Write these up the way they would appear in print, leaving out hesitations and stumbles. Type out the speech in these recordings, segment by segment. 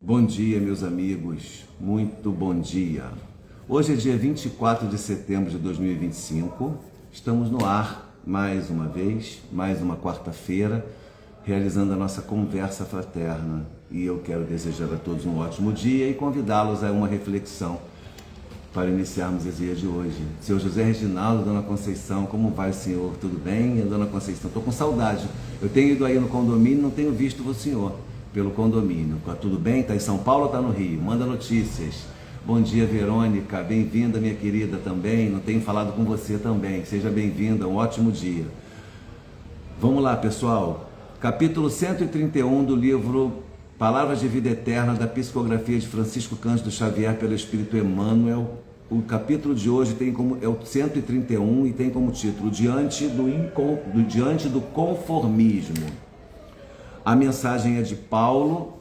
Bom dia, meus amigos, muito bom dia. Hoje é dia 24 de setembro de 2025, estamos no ar mais uma vez, mais uma quarta-feira, realizando a nossa conversa fraterna. E eu quero desejar a todos um ótimo dia e convidá-los a uma reflexão para iniciarmos esse dia de hoje. Seu José Reginaldo, Dona Conceição, como vai, senhor? Tudo bem? Dona Conceição, estou com saudade. Eu tenho ido aí no condomínio, não tenho visto o senhor pelo condomínio. Tá tudo bem? Está em São Paulo ou está no Rio? Manda notícias. Bom dia, Verônica. Bem-vinda, minha querida, também. Não tenho falado com você também. Seja bem-vinda. Um ótimo dia. Vamos lá, pessoal. Capítulo 131 do livro Palavras de Vida Eterna, da Psicografia de Francisco Cândido Xavier pelo Espírito Emmanuel. O capítulo de hoje é o 131 e tem como título Diante do Conformismo. A mensagem é de Paulo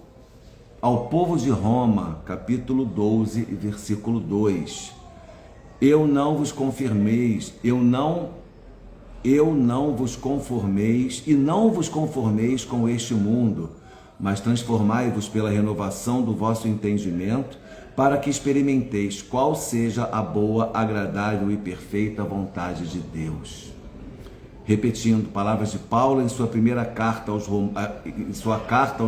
ao povo de Roma, capítulo 12, versículo 2. Eu não vos conformeis com este mundo, mas transformai-vos pela renovação do vosso entendimento, para que experimenteis qual seja a boa, agradável e perfeita vontade de Deus. Repetindo, palavras de Paulo em sua primeira carta aos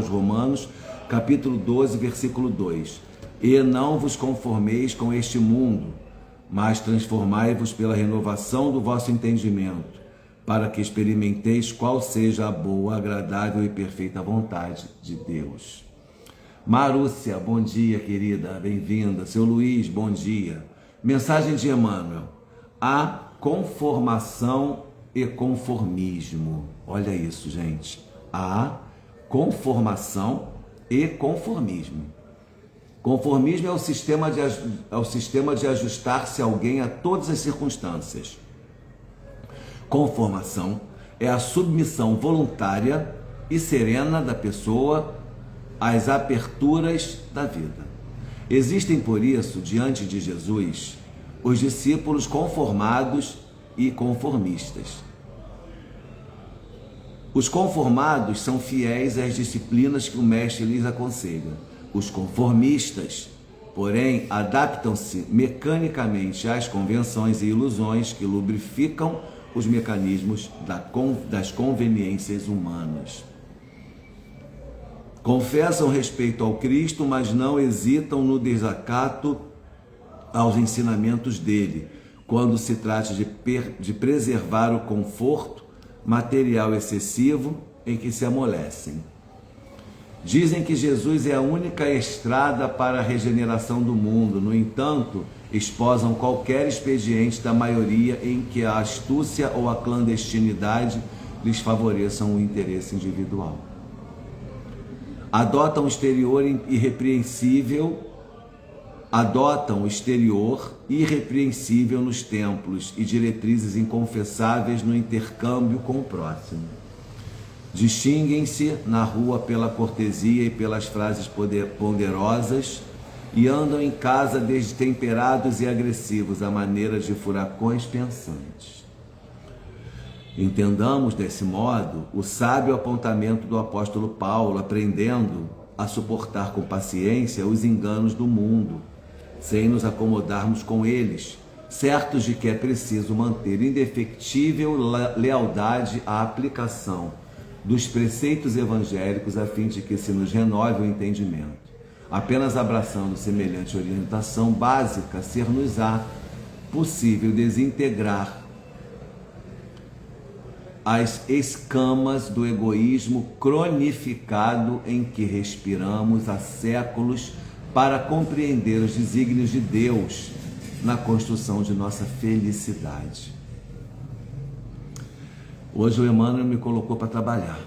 Romanos, capítulo 12, versículo 2. E não vos conformeis com este mundo, mas transformai-vos pela renovação do vosso entendimento, para que experimenteis qual seja a boa, agradável e perfeita vontade de Deus. Marúcia, bom dia, querida, bem-vinda. Seu Luiz, bom dia. Mensagem de Emmanuel: a conformação e conformismo. Olha isso, gente. A conformação e conformismo. Conformismo é o sistema de ajustar-se alguém a todas as circunstâncias. Conformação é a submissão voluntária e serena da pessoa às aperturas da vida. Existem, por isso, diante de Jesus, os discípulos conformados e conformistas. Os conformados são fiéis às disciplinas que o mestre lhes aconselha. Os conformistas, porém, adaptam-se mecanicamente às convenções e ilusões que lubrificam os mecanismos das conveniências humanas. Confessam respeito ao Cristo, mas não hesitam no desacato aos ensinamentos dele, quando se trata de preservar o conforto material excessivo em que se amolecem. Dizem que Jesus é a única estrada para a regeneração do mundo, no entanto, esposam qualquer expediente da maioria em que a astúcia ou a clandestinidade lhes favoreçam o interesse individual. Adotam o exterior irrepreensível nos templos e diretrizes inconfessáveis no intercâmbio com o próximo. Distinguem-se na rua pela cortesia e pelas frases ponderosas e andam em casa destemperados e agressivos à maneira de furacões pensantes. Entendamos desse modo o sábio apontamento do apóstolo Paulo, aprendendo a suportar com paciência os enganos do mundo, sem nos acomodarmos com eles, certos de que é preciso manter indefectível lealdade à aplicação dos preceitos evangélicos, a fim de que se nos renove o entendimento. Apenas abraçando semelhante orientação básica, ser-nos-á possível desintegrar as escamas do egoísmo cronificado em que respiramos há séculos para compreender os desígnios de Deus na construção de nossa felicidade. Hoje o Emmanuel me colocou para trabalhar.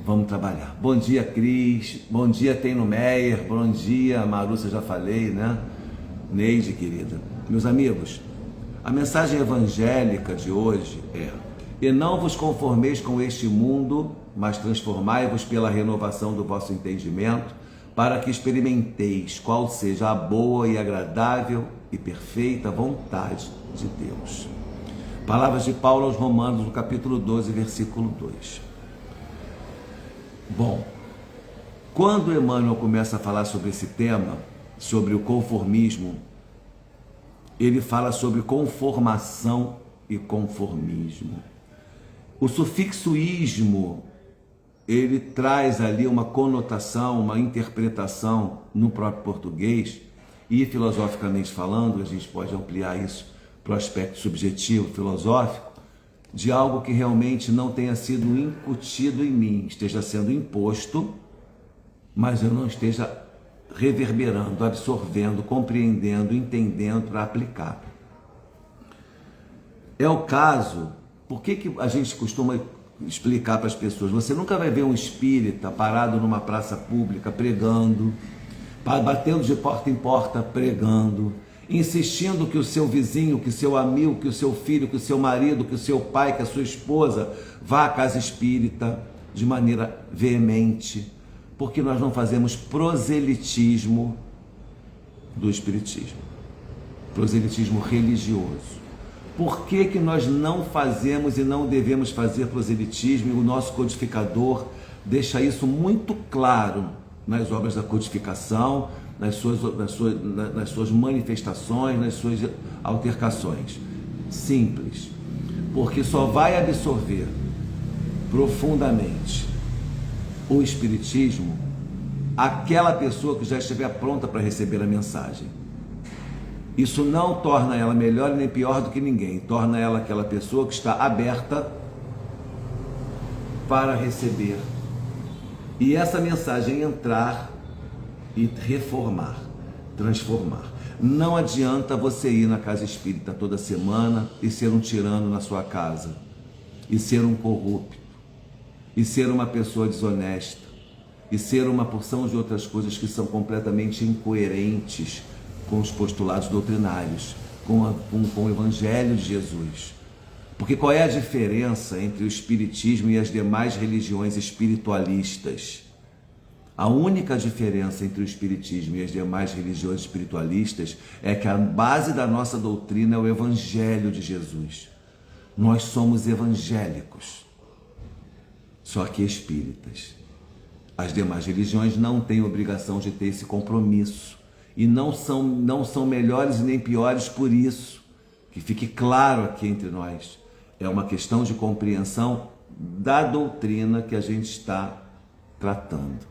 Vamos trabalhar. Bom dia, Cris. Bom dia, Teino Meyer. Bom dia, Marúcia, já falei, né? Neide, querida. Meus amigos, a mensagem evangélica de hoje é: e não vos conformeis com este mundo, mas transformai-vos pela renovação do vosso entendimento, para que experimenteis qual seja a boa e agradável e perfeita vontade de Deus. Palavras de Paulo aos Romanos, no capítulo 12, versículo 2. Bom, Quando Emmanuel começa a falar sobre esse tema, sobre o conformismo, ele fala sobre conformação e conformismo. O sufixo ismo, ele traz ali uma conotação, uma interpretação no próprio português, e filosoficamente falando, a gente pode ampliar isso para o aspecto subjetivo, filosófico, de algo que realmente não tenha sido incutido em mim, esteja sendo imposto, mas eu não esteja reverberando, absorvendo, compreendendo, entendendo para aplicar. É o caso, por que a gente costuma explicar para as pessoas? Você nunca vai ver um espírita parado numa praça pública pregando, batendo de porta em porta pregando, insistindo que o seu vizinho, que o seu amigo, que o seu filho, que o seu marido, que o seu pai, que a sua esposa vá à casa espírita de maneira veemente, porque nós não fazemos proselitismo do espiritismo, proselitismo religioso. Por que nós não fazemos e não devemos fazer proselitismo? E o nosso codificador deixa isso muito claro nas obras da codificação, nas suas manifestações, nas suas altercações. Simples, porque só vai absorver profundamente o espiritismo aquela pessoa que já estiver pronta para receber a mensagem. Isso não torna ela melhor nem pior do que ninguém, torna ela aquela pessoa que está aberta para receber e essa mensagem entrar e reformar, transformar. Não adianta você ir na casa espírita toda semana e ser um tirano na sua casa, e ser um corrupto, e ser uma pessoa desonesta, e ser uma porção de outras coisas que são completamente incoerentes com os postulados doutrinários, com o Evangelho de Jesus. Porque qual é a diferença entre o espiritismo e as demais religiões espiritualistas? A única diferença entre o espiritismo e as demais religiões espiritualistas é que a base da nossa doutrina é o Evangelho de Jesus. Nós somos evangélicos, só que espíritas. As demais religiões não têm obrigação de ter esse compromisso e não são melhores nem piores por isso. Que fique claro aqui entre nós. É uma questão de compreensão da doutrina que a gente está tratando.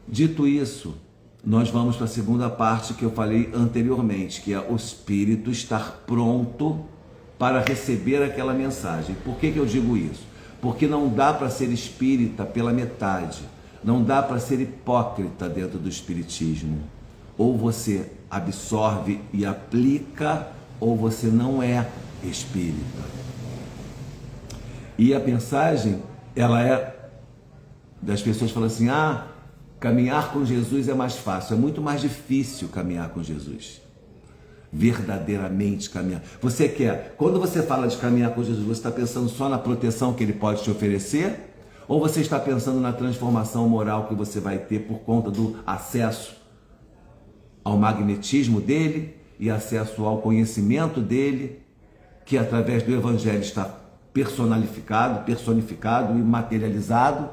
Dito isso, nós vamos para a segunda parte que eu falei anteriormente, que é o espírito estar pronto para receber aquela mensagem. Por que eu digo isso? Porque não dá para ser espírita pela metade, não dá para ser hipócrita dentro do espiritismo. Ou você absorve e aplica, ou você não é espírita. E a mensagem, ela é das pessoas falam assim: caminhar com Jesus é mais fácil. É muito mais difícil caminhar com Jesus. Verdadeiramente caminhar. Você quer, quando você fala de caminhar com Jesus, você está pensando só na proteção que ele pode te oferecer? Ou você está pensando na transformação moral que você vai ter por conta do acesso ao magnetismo dele e acesso ao conhecimento dele, que através do Evangelho está personificado e materializado,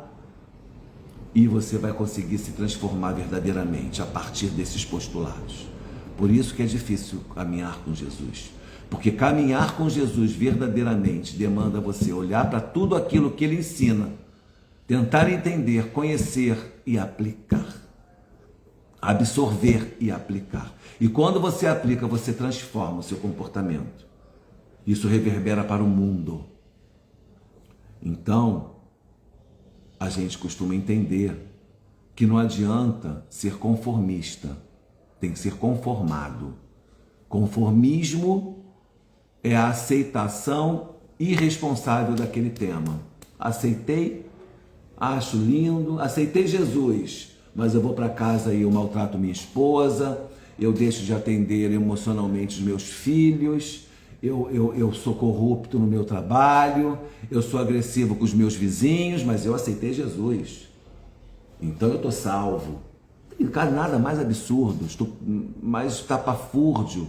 e você vai conseguir se transformar verdadeiramente a partir desses postulados. Por isso que é difícil caminhar com Jesus, porque caminhar com Jesus verdadeiramente demanda você olhar para tudo aquilo que ele ensina, tentar entender, conhecer e aplicar, absorver e aplicar. E quando você aplica, você transforma o seu comportamento. Isso reverbera para o mundo. Então, a gente costuma entender que não adianta ser conformista, tem que ser conformado. Conformismo é a aceitação irresponsável daquele tema. Aceitei, acho lindo, aceitei Jesus, mas eu vou para casa e eu maltrato minha esposa, eu deixo de atender emocionalmente os meus filhos, eu sou corrupto no meu trabalho, eu sou agressivo com os meus vizinhos, mas eu aceitei Jesus, então eu estou salvo. Não tem nada mais absurdo, estou mais estapafúrdio,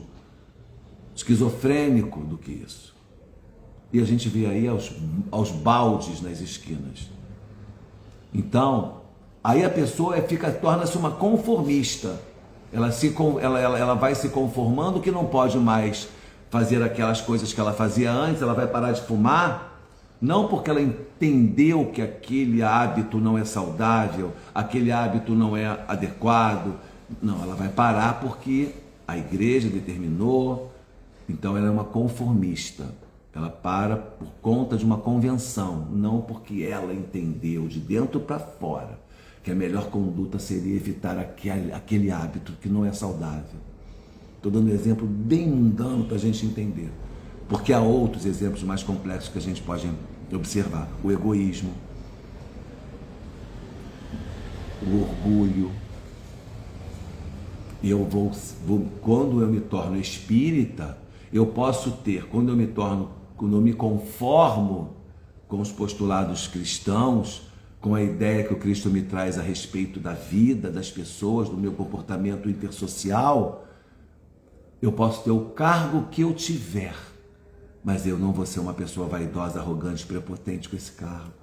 esquizofrênico do que isso. E a gente vê aí aos baldes nas esquinas. Então, Aí a pessoa torna-se uma conformista. Ela vai se conformando que não pode mais fazer aquelas coisas que ela fazia antes, ela vai parar de fumar, não porque ela entendeu que aquele hábito não é saudável, aquele hábito não é adequado. Não, ela vai parar porque a igreja determinou. Então ela é uma conformista. Ela para por conta de uma convenção, não porque ela entendeu de dentro para fora que a melhor conduta seria evitar aquele hábito que não é saudável. Estou dando um exemplo bem mundano para a gente entender, porque há outros exemplos mais complexos que a gente pode observar. O egoísmo, o orgulho. Quando eu me torno espírita, eu posso ter, quando eu me conformo com os postulados cristãos, com a ideia que o Cristo me traz a respeito da vida, das pessoas, do meu comportamento intersocial, eu posso ter o cargo que eu tiver, mas eu não vou ser uma pessoa vaidosa, arrogante, prepotente com esse cargo.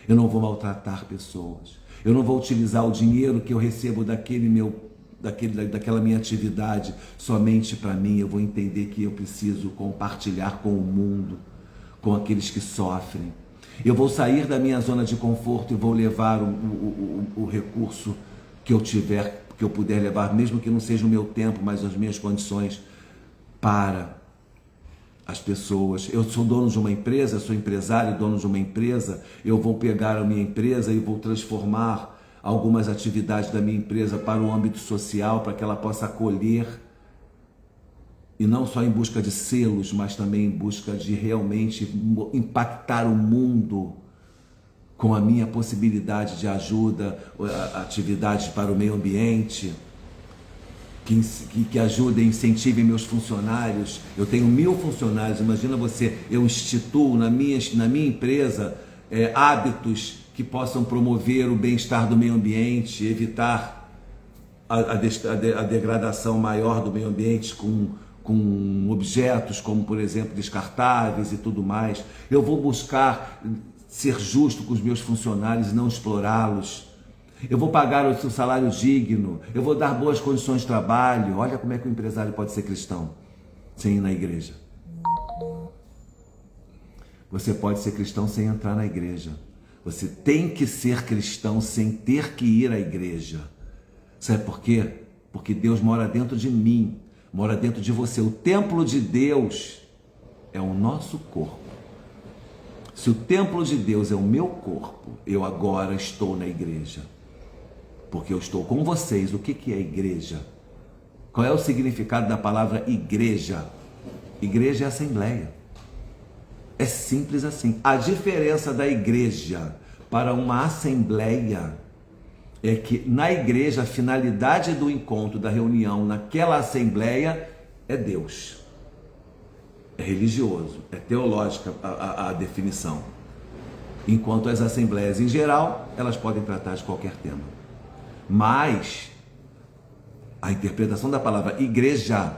Eu não vou maltratar pessoas. Eu não vou utilizar o dinheiro que eu recebo daquela minha atividade somente para mim. Eu vou entender que eu preciso compartilhar com o mundo, com aqueles que sofrem. Eu vou sair da minha zona de conforto e vou levar o recurso que eu tiver, que eu puder levar, mesmo que não seja o meu tempo, mas as minhas condições, para as pessoas. Eu sou dono de uma empresa, sou empresário, dono de uma empresa, eu vou pegar a minha empresa e vou transformar algumas atividades da minha empresa para o âmbito social, para que ela possa acolher, e não só em busca de selos, mas também em busca de realmente impactar o mundo com a minha possibilidade de ajuda, atividades para o meio ambiente, que ajudem, incentivem meus funcionários. Eu tenho 1000 funcionários, imagina você, eu instituo na minha empresa hábitos que possam promover o bem-estar do meio ambiente, evitar a degradação maior do meio ambiente com objetos como, por exemplo, descartáveis e tudo mais. Eu vou buscar ser justo com os meus funcionários e não explorá-los. Eu vou pagar o seu salário digno, eu vou dar boas condições de trabalho. Olha como é que o empresário pode ser cristão sem ir na igreja. Você pode ser cristão sem entrar na igreja. Você tem que ser cristão sem ter que ir à igreja. Sabe por quê? Porque Deus mora dentro de mim, mora dentro de você. O templo de Deus é o nosso corpo. Se o templo de Deus é o meu corpo, eu agora estou na igreja. Porque eu estou com vocês. O que é igreja? Qual é o significado da palavra igreja? Igreja é assembleia. É simples assim. A diferença da igreja para uma assembleia é que na igreja a finalidade do encontro, da reunião, naquela assembleia é Deus. É religioso, é teológica a definição. Enquanto as assembleias em geral, elas podem tratar de qualquer tema. Mas a interpretação da palavra igreja,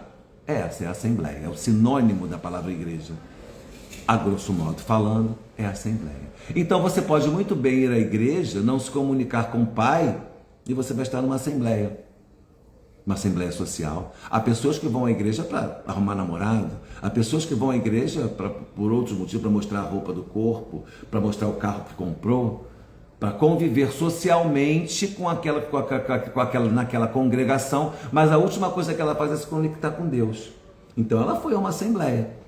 essa é a assembleia, é o sinônimo da palavra igreja. A grosso modo falando, é a assembleia. Então você pode muito bem ir à igreja, não se comunicar com o Pai, e você vai estar numa assembleia social. Há pessoas que vão à igreja para arrumar namorado, há pessoas que vão à igreja por outros motivos, para mostrar a roupa do corpo, para mostrar o carro que comprou, para conviver socialmente naquela congregação, mas a última coisa que ela faz é se conectar com Deus. Então ela foi a uma assembleia.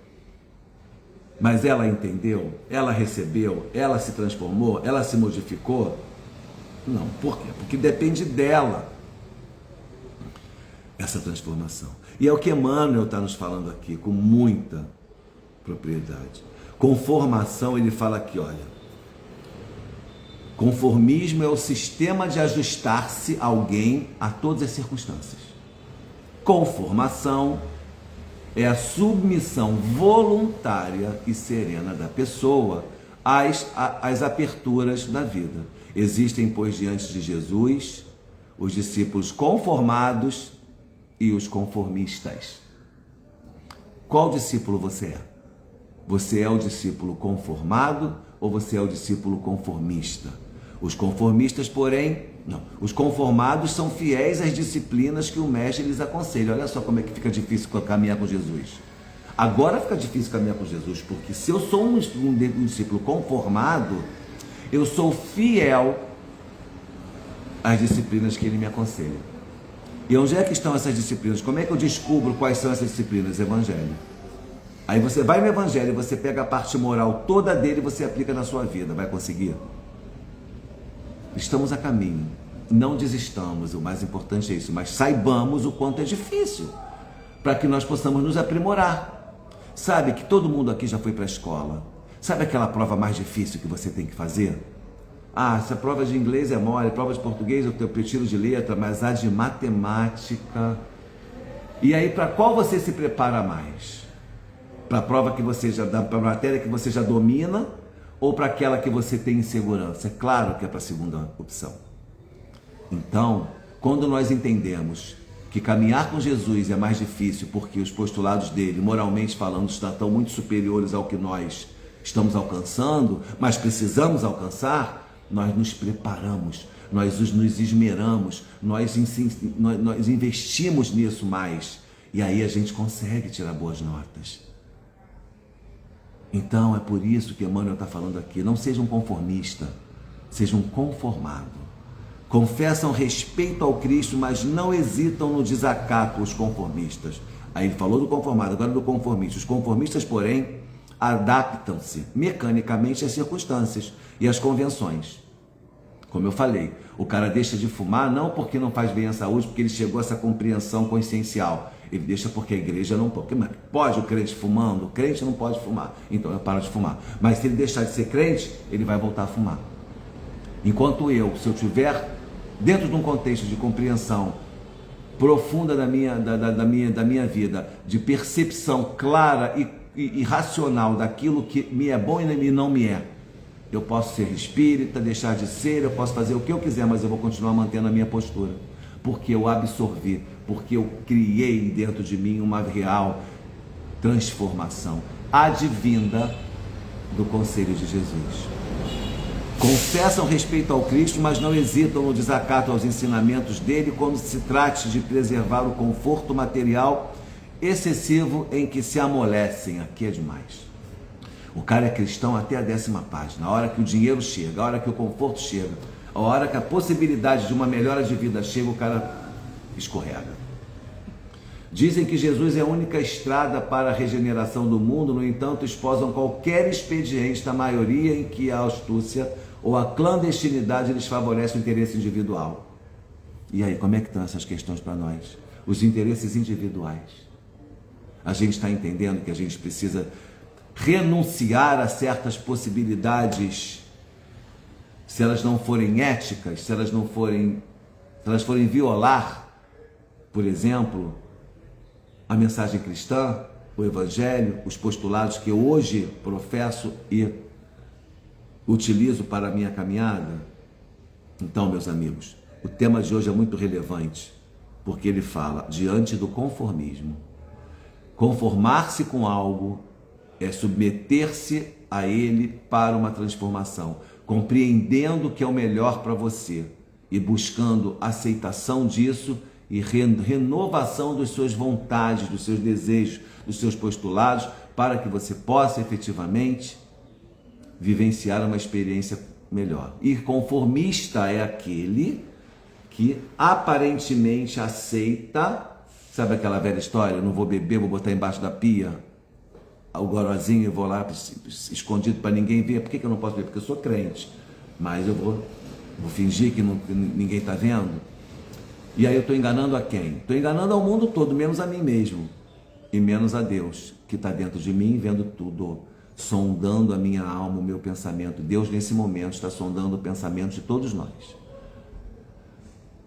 Mas ela entendeu, ela recebeu, ela se transformou, ela se modificou? Não. Por quê? Porque depende dela essa transformação. E é o que Emmanuel está nos falando aqui, com muita propriedade. Conformação, ele fala aqui, olha, conformismo é o sistema de ajustar-se alguém a todas as circunstâncias. Conformação é a voluntária e serena da pessoa às aperturas da vida. Existem, pois, diante de Jesus, os discípulos conformados e os conformistas. Qual discípulo você é? Você é o discípulo conformado ou você é o discípulo conformista? Os conformistas, porém, Não. Os conformados são fiéis às disciplinas que o mestre lhes aconselha. Olha só como é que fica difícil caminhar com Jesus. Agora fica difícil caminhar com Jesus, porque se eu sou um discípulo conformado, eu sou fiel às disciplinas que ele me aconselha. E onde é que estão essas disciplinas? Como é que eu descubro quais são essas disciplinas? Evangelho. Aí você vai no Evangelho, você pega a parte moral toda dele e você aplica na sua vida. Vai conseguir? Estamos a caminho. Não desistamos, o mais importante é isso. Mas saibamos o quanto é difícil, para que nós possamos nos aprimorar. Sabe que todo mundo aqui já foi para a escola. Sabe aquela prova mais difícil que você tem que fazer? Ah, se a prova de inglês é mole, prova de português eu prefiro de letra, mas a de matemática... E aí, para qual você se prepara mais? Para a prova que você já dá, para a matéria que você já domina, ou para aquela que você tem insegurança? É claro que é para a segunda opção. Então, quando nós entendemos que caminhar com Jesus é mais difícil porque os postulados dele, moralmente falando, estão muito superiores ao que nós estamos alcançando, mas precisamos alcançar, nós nos preparamos, nós nos esmeramos, nós investimos nisso mais, e aí a gente consegue tirar boas notas. Então é por isso que Emmanuel está falando aqui, não seja um conformista, seja um conformado. Confessam respeito ao Cristo, mas não hesitam no desacato os conformistas. Aí ele falou do conformado, agora do conformista. Os conformistas, porém, adaptam-se mecanicamente às circunstâncias e às convenções. Como eu falei, o cara deixa de fumar não porque não faz bem à saúde, porque ele chegou a essa compreensão consciencial. Ele deixa porque a igreja não pode. Pode o crente fumando? O crente não pode fumar. Então eu paro de fumar. Mas se ele deixar de ser crente, ele vai voltar a fumar. Enquanto se eu tiver dentro de um contexto de compreensão profunda da minha vida, de percepção clara e racional daquilo que me é bom e não me é, eu posso ser espírita, deixar de ser, eu posso fazer o que eu quiser, mas eu vou continuar mantendo a minha postura, porque eu absorvi, porque eu criei dentro de mim uma real transformação advinda do conselho de Jesus. Confessam respeito ao Cristo, mas não hesitam no desacato aos ensinamentos dele quando se trate de preservar o conforto material excessivo em que se amolecem. Aqui é demais. O cara é cristão até a 10ª página. A hora que o dinheiro chega, a hora que o conforto chega, a hora que a possibilidade de uma melhora de vida chega, o cara escorrega. Dizem que Jesus é a única estrada para a regeneração do mundo, no entanto, esposam qualquer expediente da maioria em que a astúcia ou a clandestinidade lhes favorece o interesse individual. E aí, como é que estão essas questões para nós? Os interesses individuais. A gente está entendendo que a gente precisa renunciar a certas possibilidades, se elas não forem éticas, se elas forem violar, por exemplo, a mensagem cristã, o evangelho, os postulados que eu hoje professo e utilizo para a minha caminhada. Então, meus amigos, o tema de hoje é muito relevante, porque ele fala diante do conformismo. Conformar-se com algo é submeter-se a ele para uma transformação, compreendendo o que é o melhor para você e buscando aceitação disso e renovação das suas vontades, dos seus desejos, dos seus postulados, para que você possa efetivamente vivenciar uma experiência melhor. E conformista é aquele que aparentemente aceita, sabe aquela velha história, eu não vou beber, vou botar embaixo da pia o gorozinho e vou lá escondido para ninguém ver. Por que eu não posso beber? Porque eu sou crente, mas eu vou fingir que ninguém está vendo. E aí eu estou enganando a quem? Estou enganando ao mundo todo, menos a mim mesmo e menos a Deus, que está dentro de mim, vendo tudo, sondando a minha alma, o meu pensamento. Deus nesse momento está sondando o pensamento de todos nós.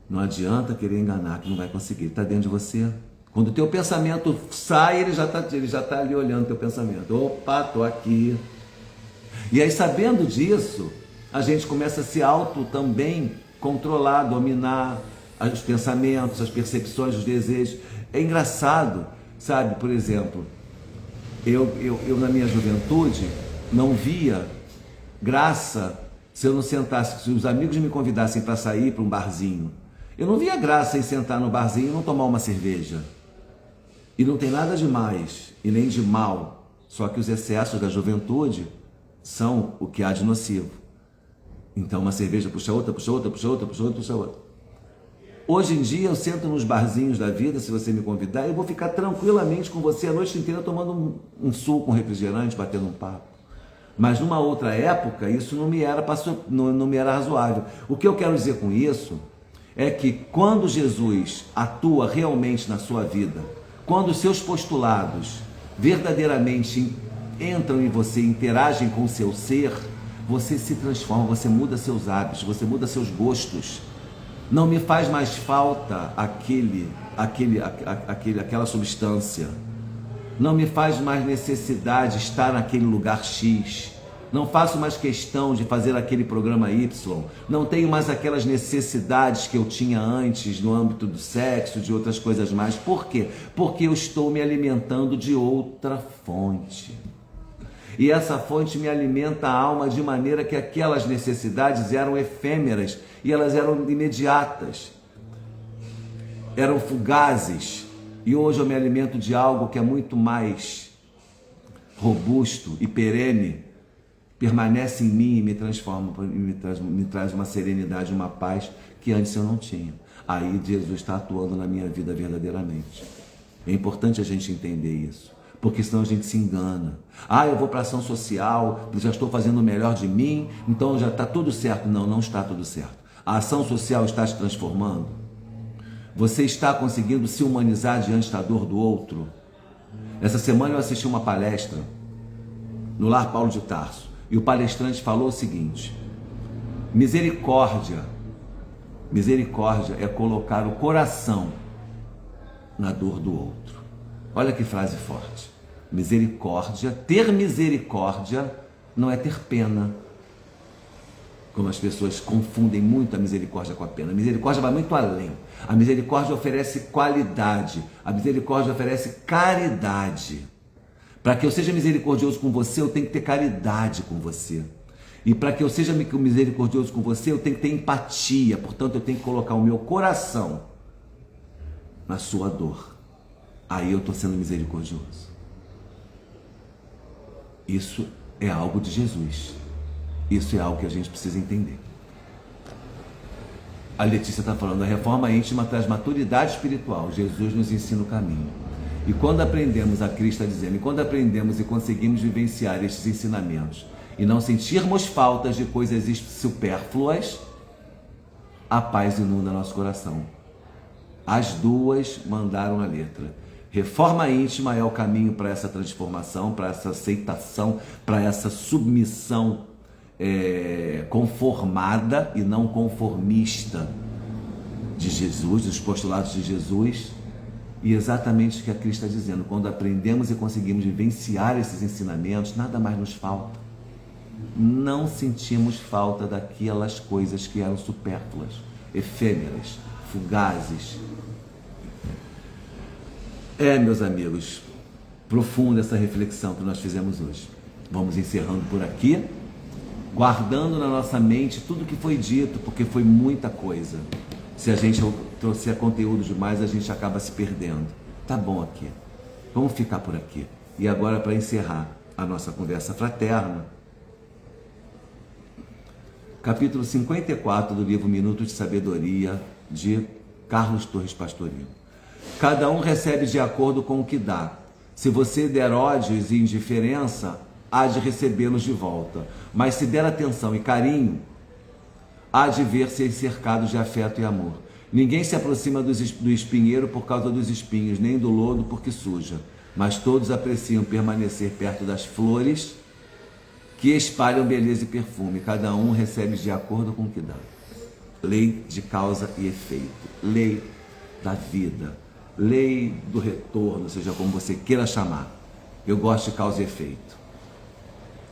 Não adianta querer enganar, que não vai conseguir. Está dentro de você. Quando o teu pensamento sai, ele já está ali olhando o teu pensamento. Opa, estou aqui. E aí, sabendo disso, a gente começa a se também controlar, dominar os pensamentos, as percepções, os desejos. É engraçado, sabe? Por exemplo, eu na minha juventude não via graça Se eu não sentasse, se os amigos me convidassem para sair para um barzinho, eu não via graça em sentar no barzinho e não tomar uma cerveja. E não tem nada de mais e nem de mal, só que os excessos da juventude são o que há de nocivo. Então uma cerveja puxa outra, puxa outra, puxa outra, puxa outra, puxa outra. Hoje em dia eu sento nos barzinhos da vida, se você me convidar, eu vou ficar tranquilamente com você a noite inteira tomando um suco, um refrigerante, batendo um papo. Mas numa outra época isso não me era razoável. O que eu quero dizer com isso é que quando Jesus atua realmente na sua vida, quando os seus postulados verdadeiramente entram em você, interagem com o seu ser, você se transforma, você muda seus hábitos, você muda seus gostos. Não me faz mais falta aquela substância. Não me faz mais necessidade estar naquele lugar X. Não faço mais questão de fazer aquele programa Y. Não tenho mais aquelas necessidades que eu tinha antes no âmbito do sexo, de outras coisas mais. Por quê? Porque eu estou me alimentando de outra fonte. E essa fonte me alimenta a alma de maneira que aquelas necessidades eram efêmeras e elas eram imediatas, eram fugazes. E hoje eu me alimento de algo que é muito mais robusto e perene, permanece em mim e me transforma, me traz uma serenidade, uma paz que antes eu não tinha. Aí Jesus está atuando na minha vida verdadeiramente. É importante a gente entender isso, porque senão a gente se engana. Eu vou para ação social, já estou fazendo o melhor de mim, então já está tudo certo. Não, não está tudo certo. A ação social está te transformando? Você está conseguindo se humanizar diante da dor do outro? Essa semana eu assisti uma palestra no Lar Paulo de Tarso, e o palestrante falou o seguinte: misericórdia é colocar o coração na dor do outro. Olha que frase forte. Misericórdia, ter misericórdia não é ter pena, como as pessoas confundem muito a misericórdia com a pena. A misericórdia vai muito além. A misericórdia oferece qualidade, a misericórdia oferece caridade. Para que eu seja misericordioso com você, eu tenho que ter caridade com você. E para que eu seja misericordioso com você, eu tenho que ter empatia. Portanto, eu tenho que colocar o meu coração na sua dor. Aí eu estou sendo misericordioso. Isso é algo de Jesus. Isso é algo que a gente precisa entender. A Letícia está falando, a reforma íntima traz maturidade espiritual. Jesus nos ensina o caminho. E quando aprendemos, a Cristo está dizendo, e quando aprendemos e conseguimos vivenciar estes ensinamentos e não sentirmos faltas de coisas supérfluas, a paz inunda nosso coração. As duas mandaram a letra. Reforma íntima é o caminho para essa transformação, para essa aceitação, para essa submissão conformada e não conformista de Jesus, dos postulados de Jesus. E exatamente o que a Cristo está dizendo, quando aprendemos e conseguimos vivenciar esses ensinamentos, nada mais nos falta. Não sentimos falta daquelas coisas que eram supérfluas, efêmeras, fugazes. Meus amigos, profunda essa reflexão que nós fizemos hoje. Vamos encerrando por aqui, guardando na nossa mente tudo que foi dito, porque foi muita coisa. Se a gente trouxer conteúdo demais, a gente acaba se perdendo. Tá bom aqui. Vamos ficar por aqui. E agora, para encerrar a nossa conversa fraterna, capítulo 54 do livro Minutos de Sabedoria, de Carlos Torres Pastorino. Cada um recebe de acordo com o que dá. Se você der ódios e indiferença, há de recebê-los de volta. Mas se der atenção e carinho, há de ver-se cercado de afeto e amor. Ninguém se aproxima do espinheiro por causa dos espinhos, nem do lodo porque suja. Mas todos apreciam permanecer perto das flores que espalham beleza e perfume. Cada um recebe de acordo com o que dá. Lei de causa e efeito. Lei da vida. Lei do retorno, seja como você queira chamar. Eu gosto de causa e efeito.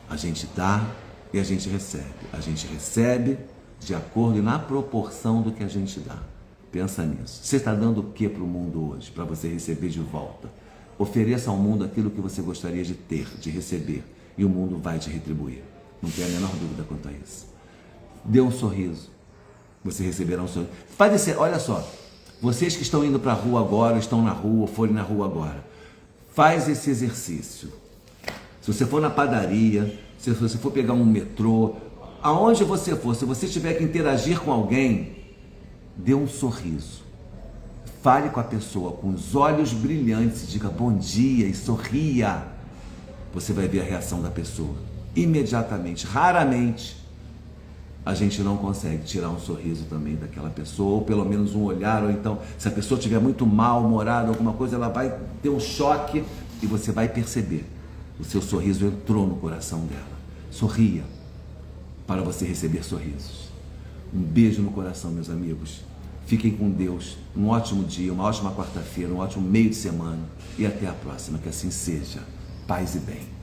A gente dá e a gente recebe. A gente recebe de acordo e na proporção do que a gente dá. Pensa nisso. Você está dando o que para o mundo hoje, para você receber de volta? Ofereça ao mundo aquilo que você gostaria de ter, de receber, e o mundo vai te retribuir. Não tem a menor dúvida quanto a isso. Dê um sorriso. Você receberá um sorriso. Faz esse, olha só, vocês que estão indo para a rua agora, estão na rua, forem na rua agora, faz esse exercício. Se você for na padaria, se você for pegar um metrô, aonde você for, se você tiver que interagir com alguém, dê um sorriso. Fale com a pessoa com os olhos brilhantes, diga bom dia e sorria. Você vai ver a reação da pessoa imediatamente. Raramente a gente não consegue tirar um sorriso também daquela pessoa, ou pelo menos um olhar, ou então, se a pessoa estiver muito mal-humorada, alguma coisa, ela vai ter um choque e você vai perceber. O seu sorriso entrou no coração dela. Sorria para você receber sorrisos. Um beijo no coração, meus amigos. Fiquem com Deus. Um ótimo dia, uma ótima quarta-feira, um ótimo meio de semana. E até a próxima. Que assim seja. Paz e bem.